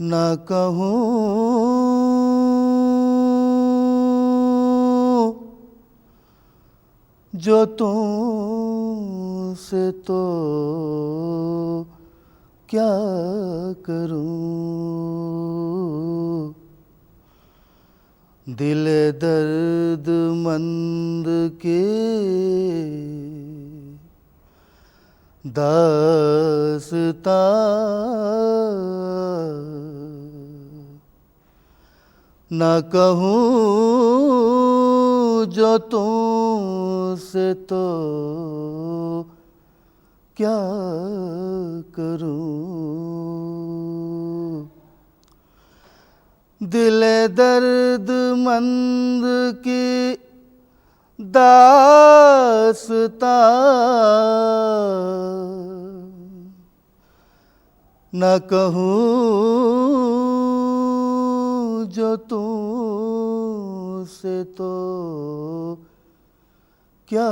न कहूँ जो तुमसे तो क्या करूं। दिल दर्द मंद के दास्तां न कहूँ जो तुमसे तो क्या करूं। दिल दर्द मंद की दास्तां न कहूँ जो तुमसे तो क्या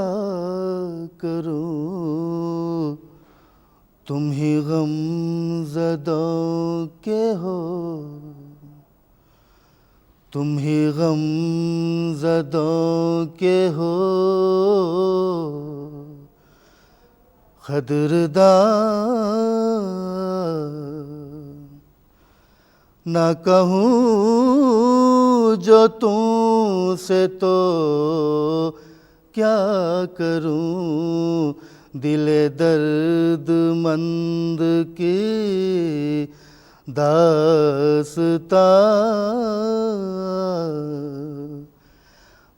करूँ। तुम ही गम ज़दों के हो, तुम ही गम ज़दों के हो क़द्रदान। न कहूँ जो तुमसे तो क्या करूँ। दिल दर्द मंद की दास्तां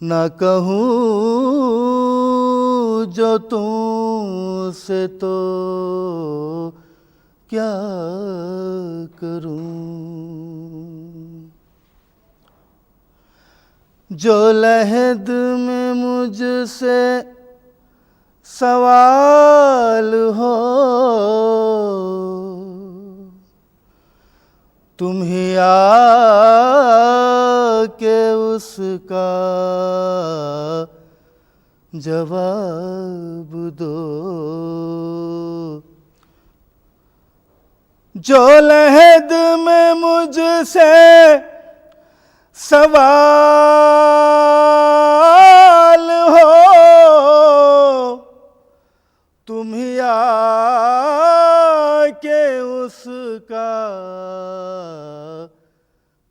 न कहूँ जो तुमसे तो क्या करूँ। जो लहद में मुझसे सवाल हो, तुम ही आके उसका जवाब दो। जो लहद में मुझसे सवाल हो, तुम ही आके उसका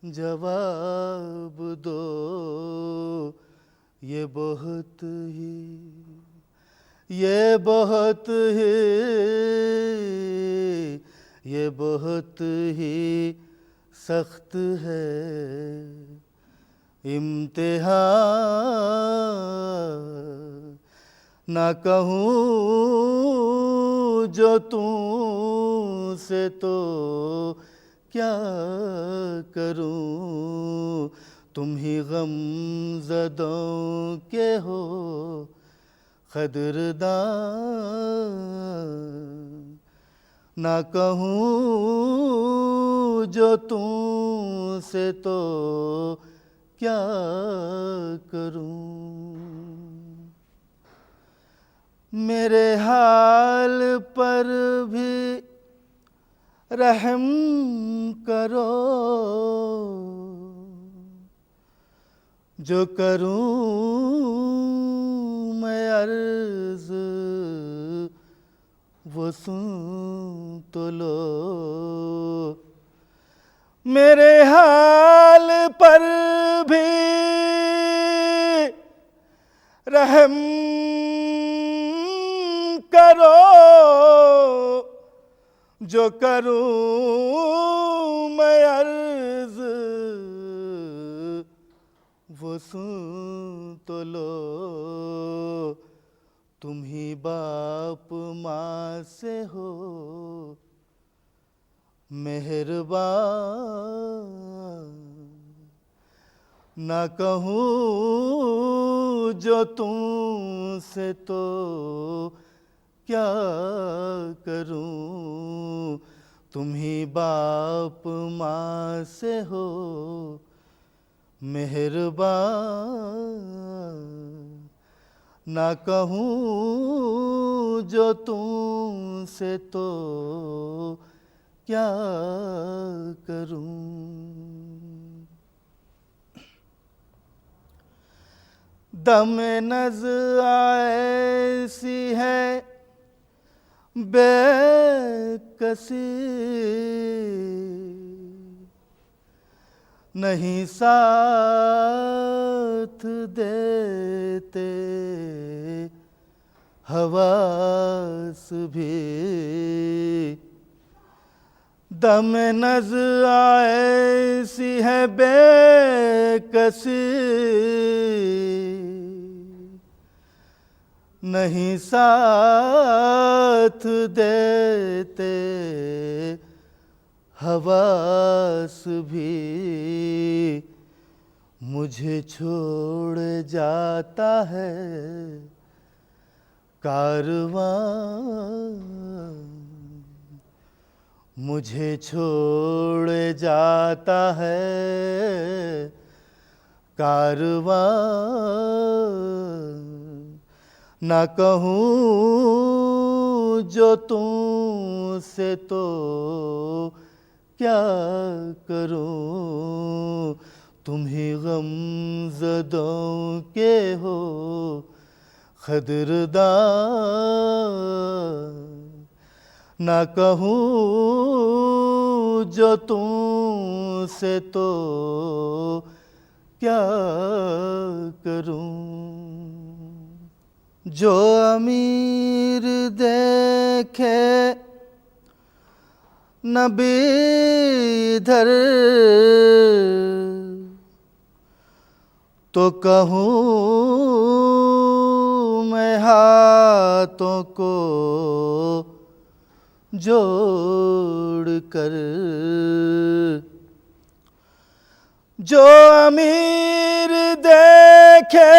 जवाब दो। ये बहुत ही सख्त है इम्तिहान। न कहूँ जो तुमसे तो क्या करूँ। तुम ही गम ज़दों के हो क़द्रदान। न कहूँ जो तुमसे तो क्या करूँ। मेरे हाल पर भी रहम करो, जो करूँ मैं अर्ज़ वो सुन तो लो। मेरे हाल पर भी रहम करो, जो करूँ मैं अर्ज़ वो सुन तो लो। तुम ही बाप माँ से हो मेहरबान। न कहूँ जो तुमसे तो क्या करूँ। तुम ही बाप माँ से हो मेहरबान। न कहूँ जो तुमसे तो क्या करूं। दम नज़ ऐसी है बेकसी, नहीं साथ देते हवास भी। दम नज़ ऐसी है बेकसी, नहीं साथ देते हवास भी। मुझे छोड़ जाता है कारवां, मुझे छोड़ जाता है कारवां। ना कहूँ जो तुमसे तो क्या करूँ। तुम ही गमज़दों के हो क़द्रदान। ना कहूँ जो तुमसे तो क्या करूँ। जो अमीर देखे नबी इधर, तो कहूँ मैं हाथों को जोड़ कर। जो अमीर देखे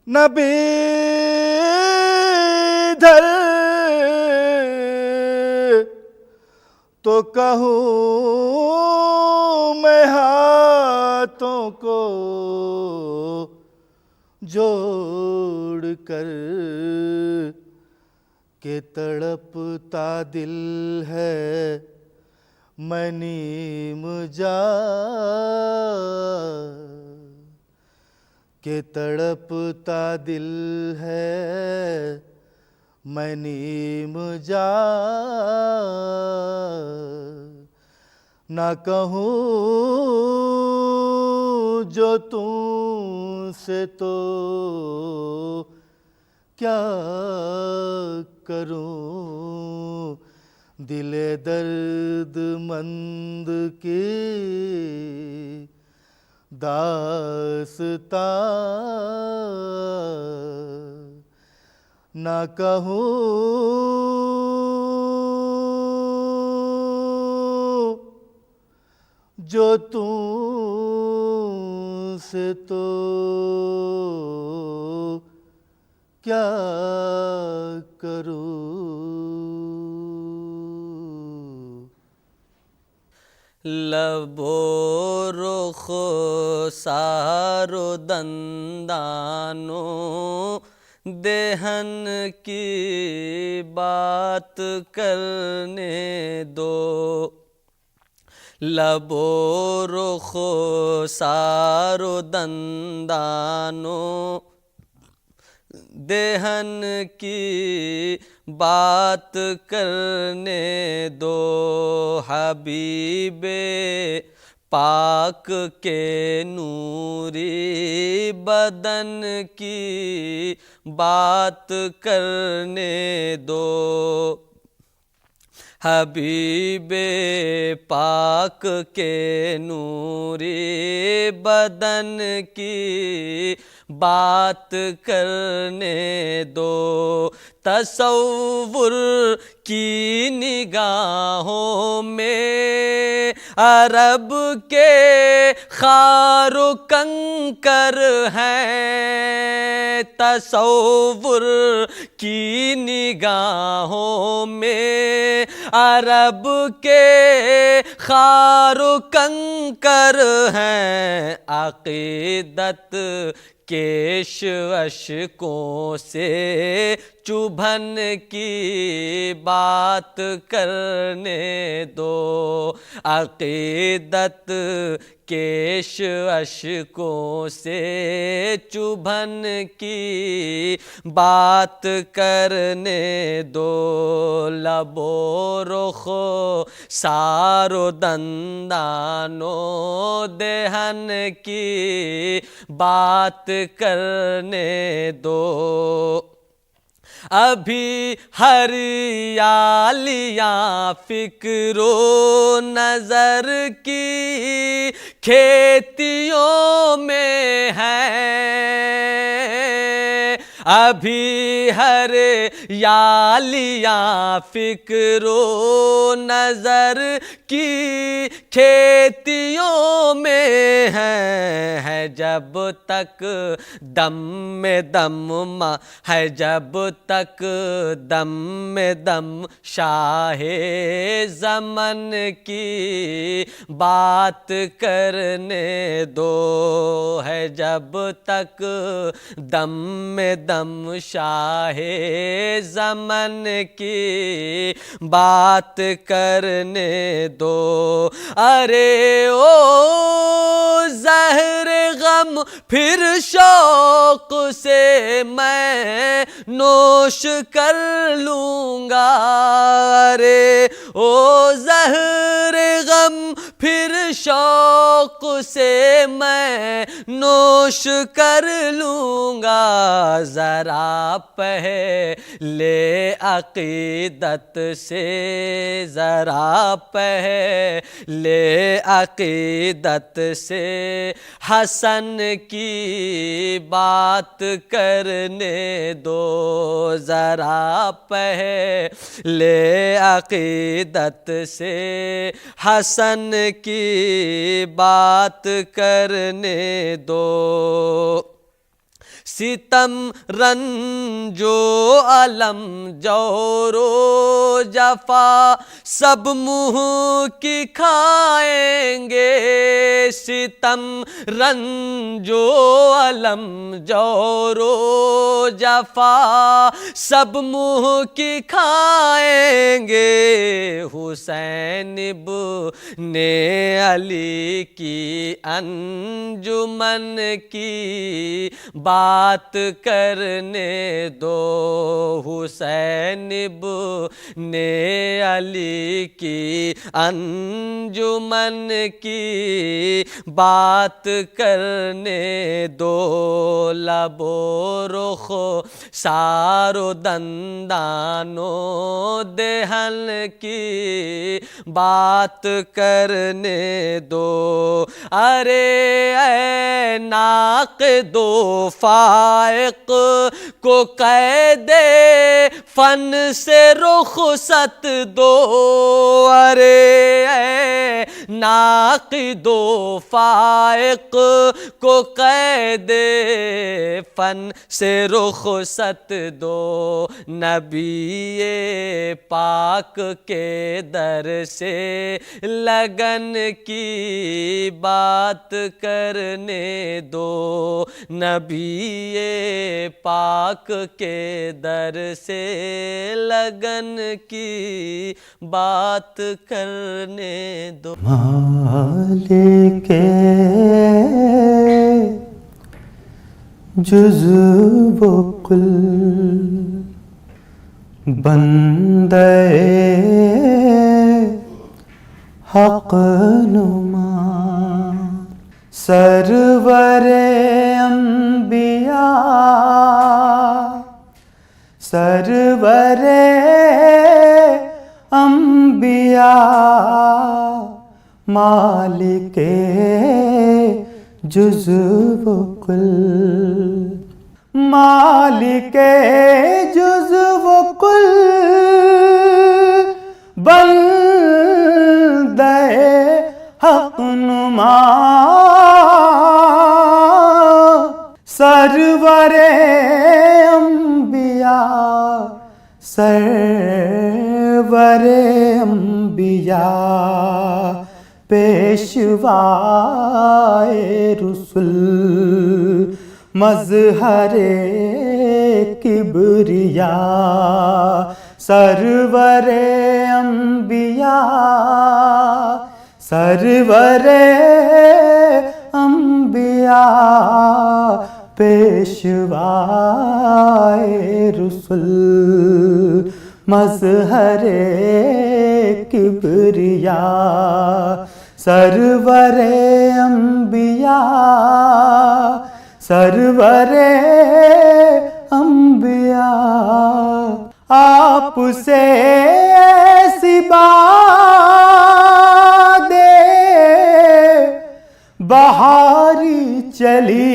नबी इधर, तो कहूँ मैं हाथों को जोड़ कर के तड़पता दिल है मैं नीम जान। के तड़पता दिल है मैं नीम जान। ना कहूँ जो तुमसे तो क्या करूं। दिले दर्दमंद की दास्तां, ना कहूँ जो तुमसे तो क्या करूं। लबो रुख सारो दंदानो देहन की बात करने दो। लबो रुख सारो दंदानो देहन की बात करने दो। हबीबे पाक के नूरी बदन की बात करने दो। हबीबे पाक के नूरी बदन की बात करने दो। तसव्वुर की निगाहों में अरब के खारो कंकर हैं। तसव्वुर की निगाहों में अरब के खारो कंकर हैं। अक़ीदत केश अशकों से चुभन की बात करने दो। अक़ीदत केश अशकों से चुभन की बात करने दो। लबो रुखो सारो दंदानो देहन की बात करने दो। अभी हरियालियाँ फिक्रो नजर की खेतियों में है। अभी हरियालियाँ फिक्रो नजर की खेतियों में है जब तक दम में दम है, जब तक दम में दम शाहे ज़मन की बात करने दो। है जब तक दम में दम शाहे ज़मन की बात करने दो। अरे ओ ज़हर गम फिर शौक से मैं नोश कर लूँगा। अरे ओ ज़हर गम फिर शौक से मैं नोश कर लूँगा। ज़रा पहले अक़ीदत से, ज़रा पहले अक़ीदत से हसन की बात करने दो। ज़रा पहले अक़ीदत से हसन की बात करने दो। सितम रंजो अलम जोरो जफा सब मुँह की खाएंगे। सितम रंजो अलम जोरो जफा सब मुँह की खाएंगे। हुसैन इब्ने अली की अंजुमन की बात करने दो। हुसैन इब्ने अली की अंजुमन की बात करने दो। लबो रुखो सारो दंदानो देहन की बात करने दो। अरे ऐ नाक दो फाइक को कैदे फन से रुखसत दो। अरे नाक़िदो फाइक को कैदे फन से रुखसत दो। नबी पाक के दर से लगन की बात करने दो। नबी पाक के दर से लगन की बात करने दो। मालिके जुज़्व कुल बंदे हक़ नुमा सरवरे अंबिया सरवरे अंबिया मालिके जुज़्व कुल मालिके जुज़्व कुल बंदे हक़ नुमा सरवरे अंबिया सरवरे अंबिया पेशवाए रुसुल मज़हरे किबरिया सरवरे अंबिया सरवरे अंबिया पेशवाए रुसुल मज़हरे किबरिया सरवरे अंबिया सरवरे अंबिया आपसे ऐसी बादे बहारी चली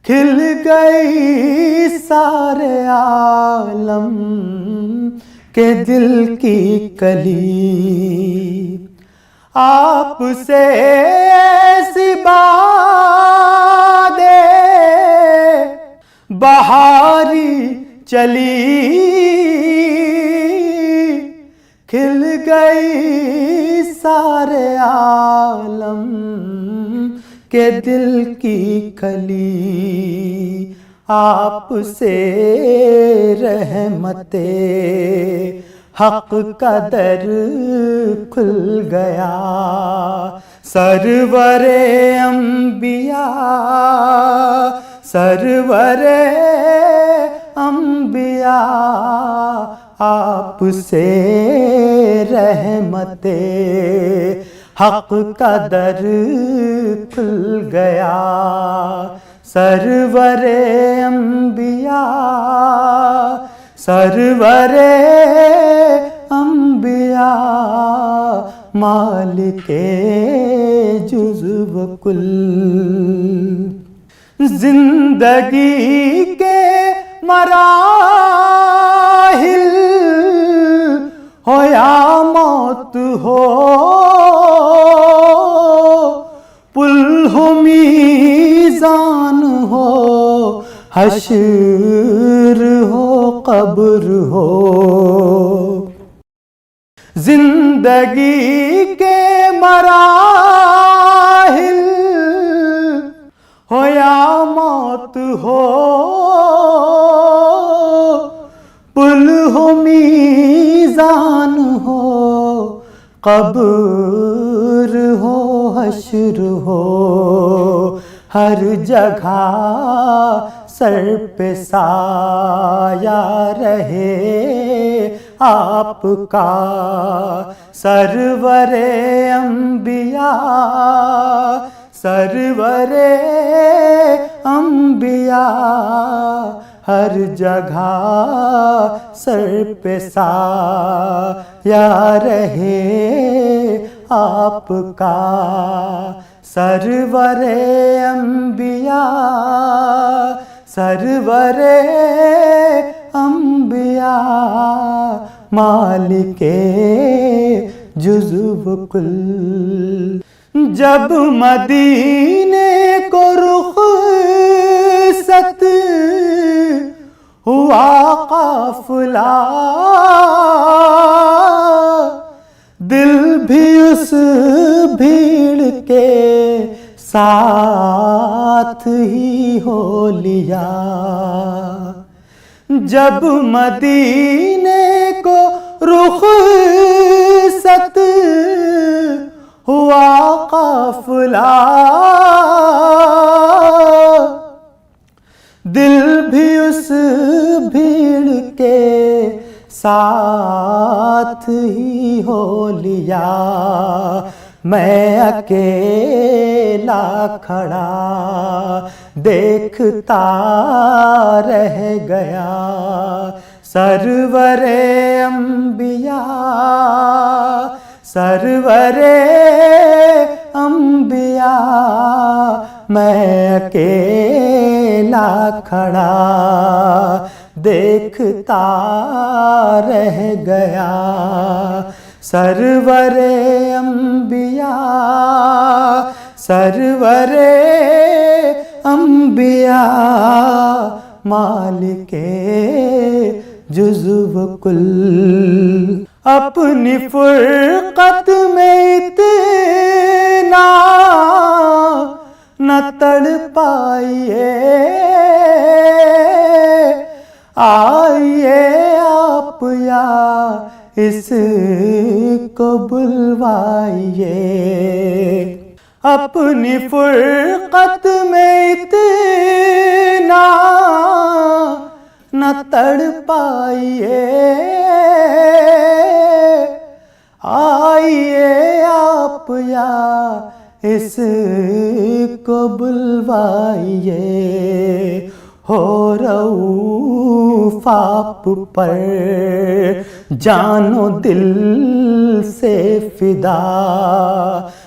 खिल गई सारे आलम के दिल की कली आपसे ऐसी बादे बहारी चली खिल गई सारे आलम के दिल की कली आपसे रहमते हक का दर खुल गया सरवरे अंबिया सरवरे अंबिया आपसे रहमते हक का दर खुल गया सरवरे अंबिया सरवरे अंबिया मालिके जुज़्व कुल जिंदगी के मराहिल हो या मौत हो पुल हो मीज़ान हो हश्र हो कब्र हो जिंदगी के मराहिल हो या मौत हो पुल हो मीज़ान हो कब्र हो हश्र हो हर जगह सर पे साया रहे आपका सरवरे अंबिया सरवरे अंबिया हर जगह सर पे साया रहे आपका सरवरे अंबिया सरवरे अंबिया मालिके जुज़्व कुल जब मदीने को रुख़सत हुआ काफ़िला दिल भी उस भीड़ के साथ ही हो लिया जब मदीने को रुख़सत हुआ काफ़िला दिल भी उस भीड़ के साथ ही हो लिया मैं अकेला खड़ा देखता रह गया सरवरे अंबिया सरवरे अंबिया मैं अकेला खड़ा देखता रह गया सरवरे अंबिया सरवरे अंबिया मालिके जुज़्व कुल अपनी फुरक़त में इतना तड़पाइए, आइए आप या इसको बुलवाइए। अपनी फुरकत में इतना न तड़पाइए, आइए आप या इसको बुलवाइए। हो रऊफ़ आप पर जानो दिल से फिदा,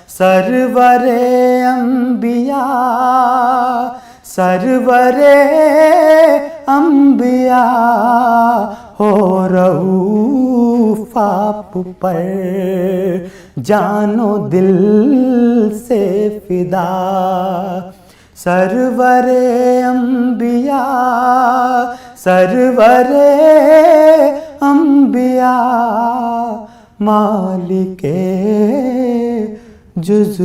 सरवरे अंबिया, सरवरे अंबिया। हो रऊफ़ आप पर जानो दिल से फिदा, सरवरे अंबिया, सरवरे अंबिया। मालिके जुज़्व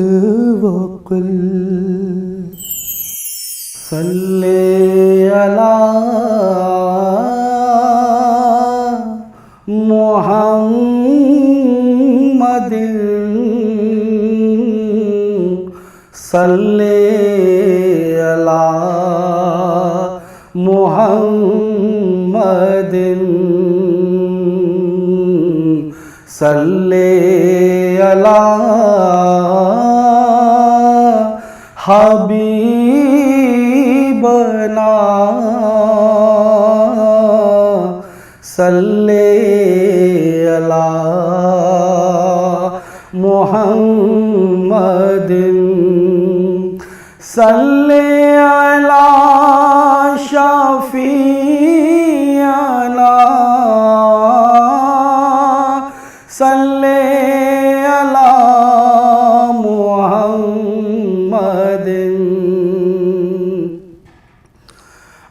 व कुल। सल्ले अला मुहम्मदिन, सल्ले अला मुहम्मदिन, सल्ले अला हबीबना, सल्ले अला मुहम्मदिन, सल्ले अला शाफियाना, सल्ले अला मुहम्मदिन।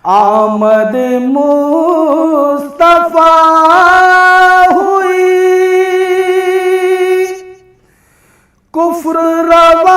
आमद मुस्तफा हुई, कुफ्र रवा